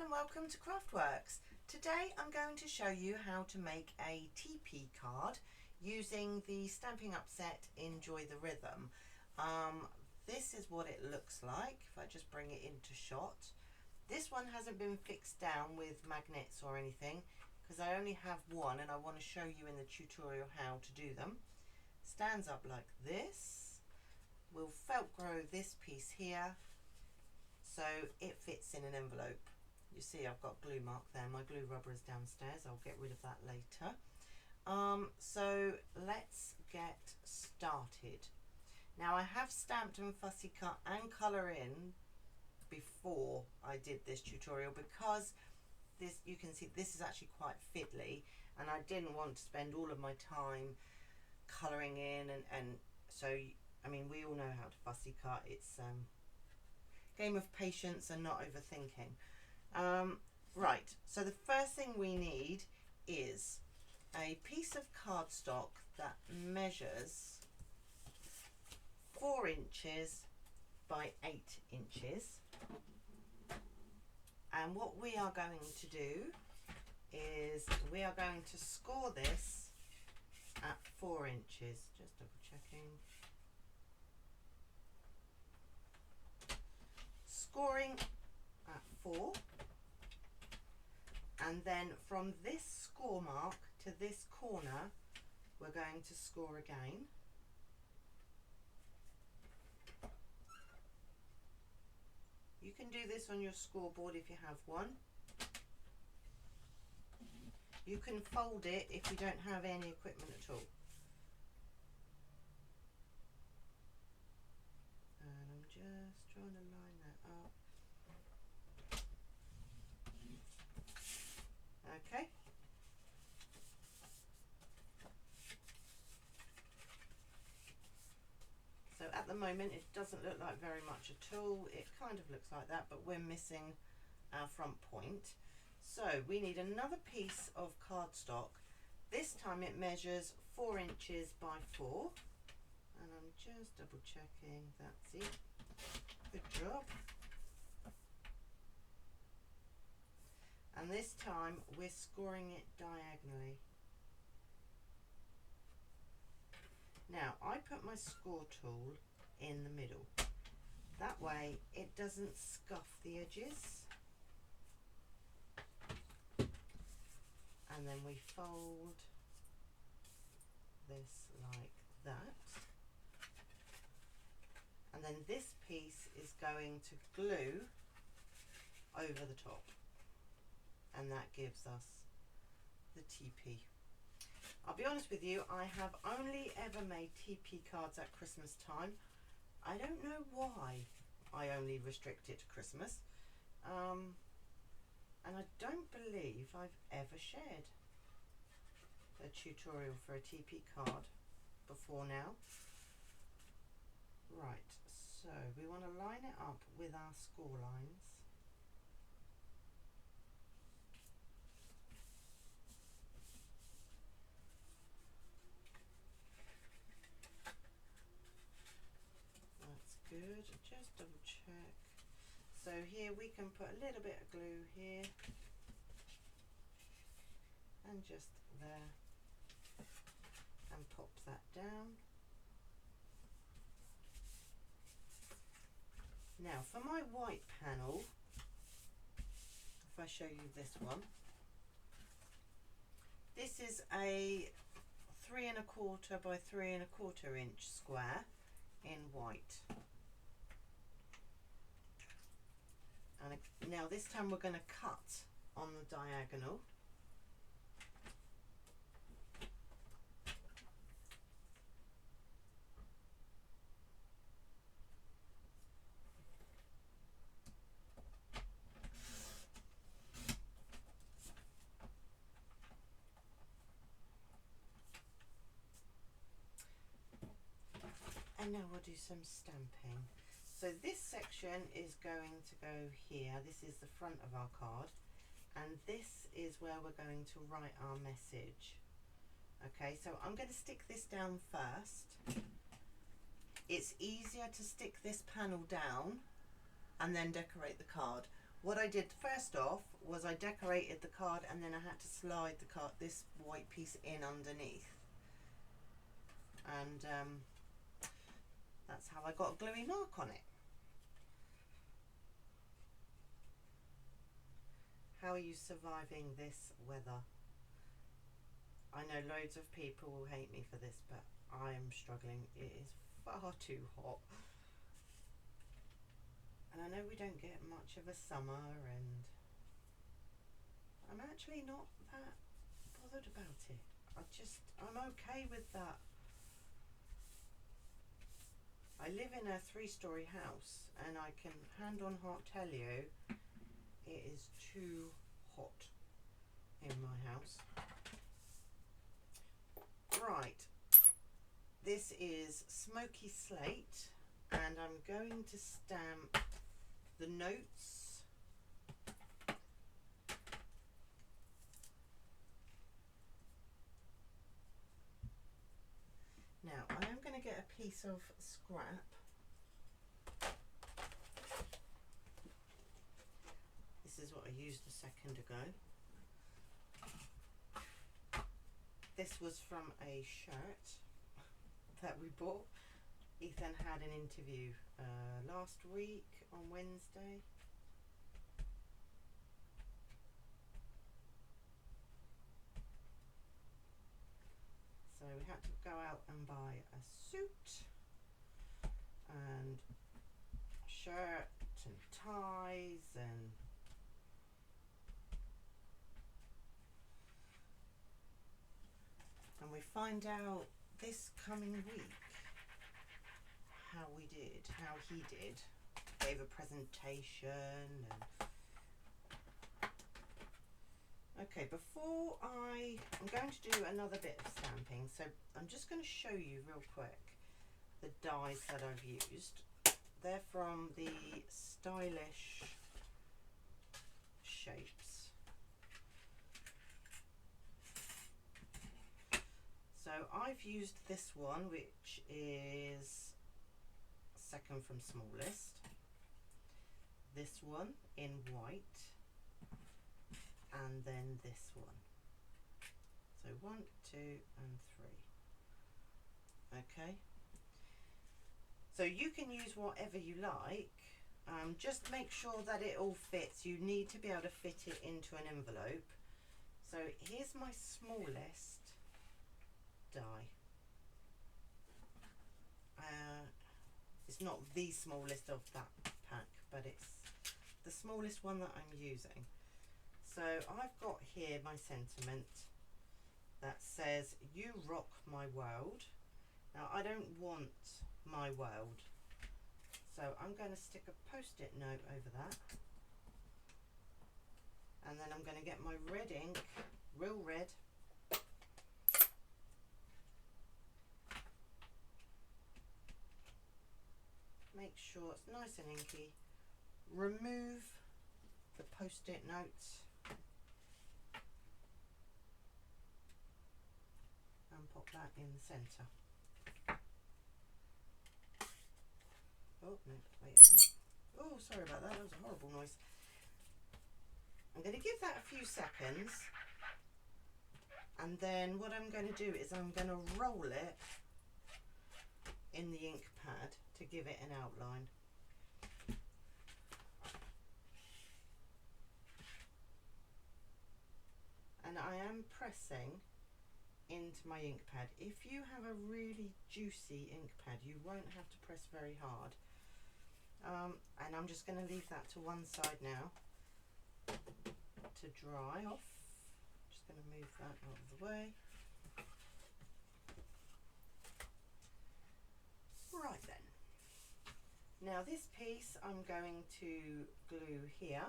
everyone and welcome to Craftworks. Today I'm going to show you how to make a Teepee card using the Stampin' Up set Enjoy the Rhythm. This is what it looks like if I just bring it into shot. This one hasn't been fixed down with magnets or anything because I only have one and I want to show you in the tutorial how to do them. Stands up like this. We'll Velcro this piece here so it fits in an envelope. You see I've got glue mark there. My glue rubber is downstairs. I'll get rid of that later. So let's get started. Now I have stamped and fussy cut and colour in before I did this tutorial because this, you can see this is actually quite fiddly and I didn't want to spend all of my time colouring in and so I mean we all know how to fussy cut. It's game of patience and not overthinking. Right, so the first thing we need is a piece of cardstock that measures 4 inches by 8 inches, and what we are going to do is we are going to score this at 4 inches. Just double checking. Scoring at 4, and then from this score mark to this corner we're going to score again. You can do this on your scoreboard if you have one. You can fold it if you don't have any equipment at all. And I'm just trying to line that up. Okay. So at the moment it doesn't look like very much at all. It kind of looks like that, but we're missing our front point. So we need another piece of cardstock. This time it measures 4 inches by 4. And I'm just double checking, that's it. Good job. And this time we're scoring it diagonally. Now I put my score tool in the middle. That way it doesn't scuff the edges. And then we fold this like that. And then this piece is going to glue over the top. And that gives us the teepee. I'll be honest with you, I have only ever made teepee cards at Christmas time. I don't know why I only restrict it to Christmas. And I don't believe I've ever shared a tutorial for a teepee card before now. Right, so we want to line it up with our score lines. That's good, just double check. So here we can put a little bit of glue here and just there and pop that down. Now for my white panel, if I show you this one, this is a 3 1/4 by 3 1/4 inch square in white. And now this time we're going to cut on the diagonal. And now we'll do some stamping. So this section is going to go here. This is the front of our card. And this is where we're going to write our message. Okay, so I'm going to stick this down first. It's easier to stick this panel down and then decorate the card. What I did first off was I decorated the card, and then I had to slide the card, this white piece, in underneath, and that's how I got a gluey mark on it. How are you surviving this weather? I know loads of people will hate me for this, but I am struggling. It is far too hot. And I know we don't get much of a summer, and I'm actually not that bothered about it. I'm okay with that. I live in a 3-story house, and I can hand on heart tell you it is too hot in my house. Right, this is Smoky Slate, and I'm going to stamp the notes. Now I am going to get a piece of scrap. This is what I used a second ago. This was from a shirt that we bought. Ethan had an interview last week on Wednesday. So we had to go out and buy a suit and a shirt and ties, and we find out this coming week how he did. Gave a presentation. And okay, before I'm going to do another bit of stamping, so I'm just going to show you real quick the dies that I've used. They're from the Stylish Shapes. So I've used this one, which is second from smallest. This one in white, and then this one. So 1, 2, and 3. Okay. So you can use whatever you like. Just make sure that it all fits. You need to be able to fit it into an envelope. So here's my smallest die. It's not the smallest of that pack, but it's the smallest one that I'm using. So I've got here my sentiment that says, "You rock my world." Now I don't want my world, so I'm going to stick a post-it note over that, and then I'm going to get my red ink, real red, make sure it's nice and inky, remove the post-it notes, and pop that in the centre. Oh, no, wait a minute. Oh, sorry about that. That was a horrible noise. I'm going to give that a few seconds, and then what I'm going to do is I'm going to roll it in the ink pad to give it an outline. And I am pressing into my ink pad. If you have a really juicy ink pad, you won't have to press very hard. And I'm just going to leave that to one side now to dry off. Just going to move that out of the way. Right then. Now this piece I'm going to glue here.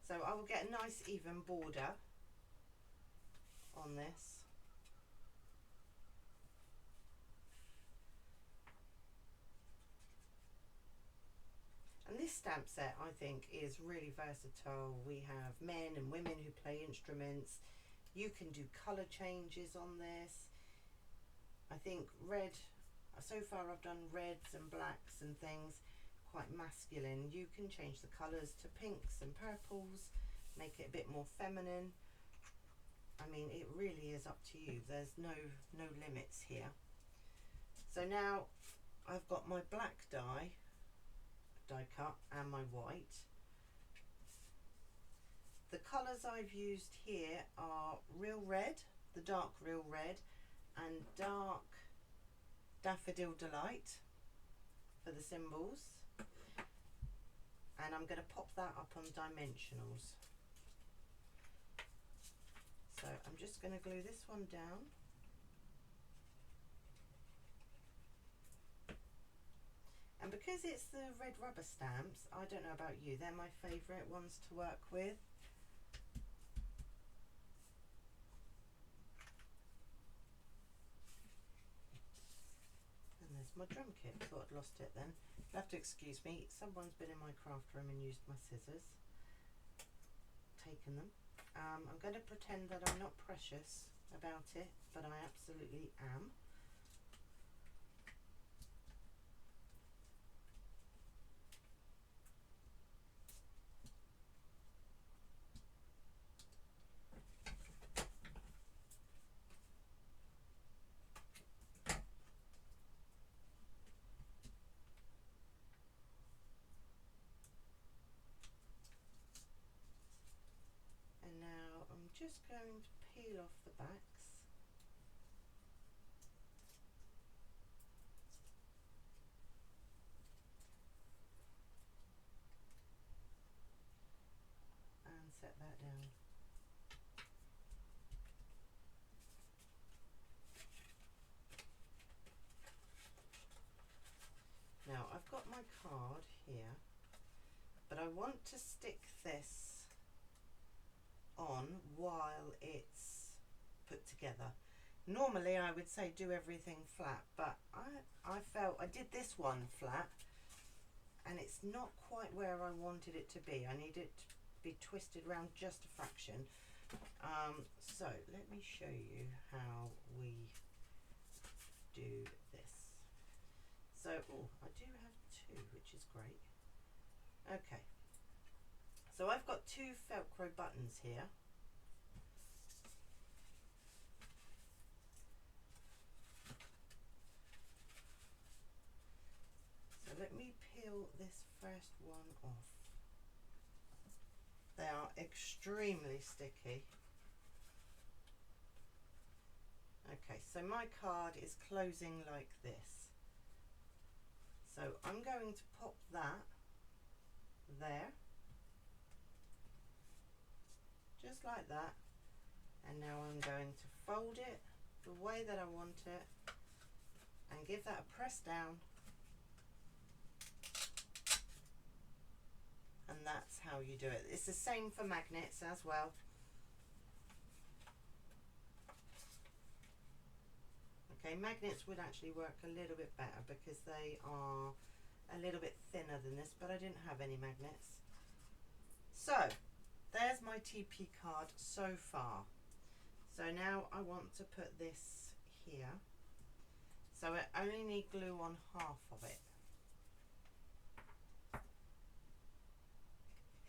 So I will get a nice even border on this. And this stamp set, I think, is really versatile. We have men and women who play instruments. You can do colour changes on this. I think red, so far I've done reds and blacks and things. quite masculine. You can change the colours to pinks and purples, make it a bit more feminine. I mean, it really is up to you. There's no limits here. So now I've got my black die cut and my white. The colours I've used here are Real Red, the dark Real Red, and dark Daffodil Delight for the symbols. And I'm going to pop that up on dimensionals. So I'm just going to glue this one down. And because it's the red rubber stamps, I don't know about you, they're my favourite ones to work with. And there's my drum kit. Thought I'd lost it then. You'll have to excuse me, someone's been in my craft room and used my scissors. Taken them. I'm going to pretend that I'm not precious about it, but I absolutely am. And now I'm just going to peel off the backs. And set that down. Now I've got my card here, but I want to stick this on while it's put together. Normally I would say do everything flat, but I felt I did this one flat and it's not quite where I wanted it to be. I need it to be twisted around just a fraction. So let me show you how we do this. So, oh, I do have two, which is great. Okay. So I've got two Velcro buttons here. So let me peel this first one off. They are extremely sticky. Okay, so my card is closing like this. So I'm going to pop that there, just like that, and now I'm going to fold it the way that I want it and give that a press down, and that's how you do it. It's the same for magnets as well. Okay, magnets would actually work a little bit better because they are a little bit thinner than this, but I didn't have any magnets. So there's my Teepee card so far. So now I want to put this here. So I only need glue on half of it.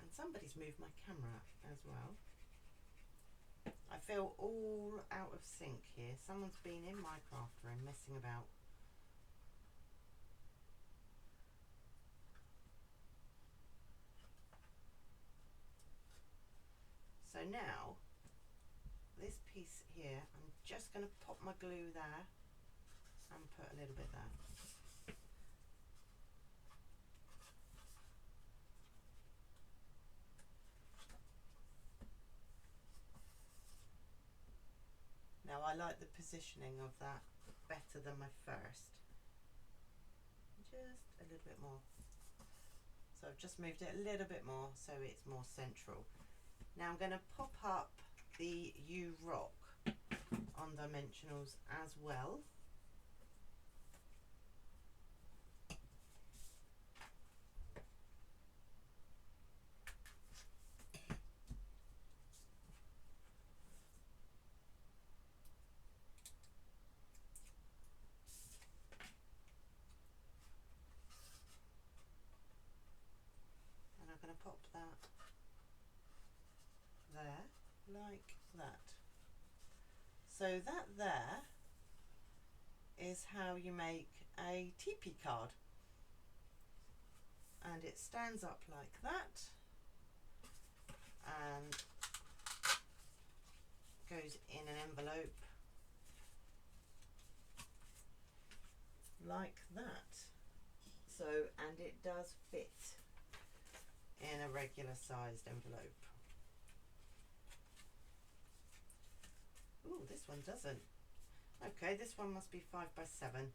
And somebody's moved my camera as well. I feel all out of sync here. Someone's been in my craft room messing about. So now, this piece here, I'm just going to pop my glue there and put a little bit there. Now I like the positioning of that better than my first. Just a little bit more. So I've just moved it a little bit more so it's more central. Now I'm going to pop up the U Rock on dimensionals as well. pop that there like that. So that there is how you make a teepee card, and it stands up like that and goes in an envelope like that. So, and it does fit in a regular sized envelope. Ooh, this one doesn't. Okay, this one must be 5 by 7.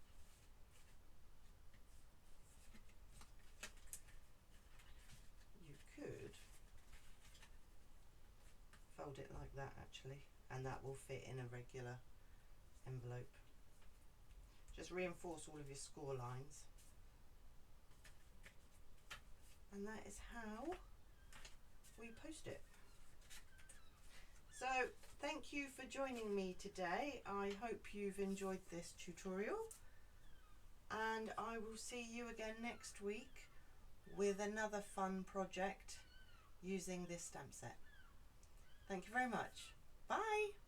You could fold it like that actually, and that will fit in a regular envelope. Just reinforce all of your score lines. And that is how we post it. So thank you for joining me today. I hope you've enjoyed this tutorial, and I will see you again next week with another fun project using this stamp set. Thank you very much. Bye.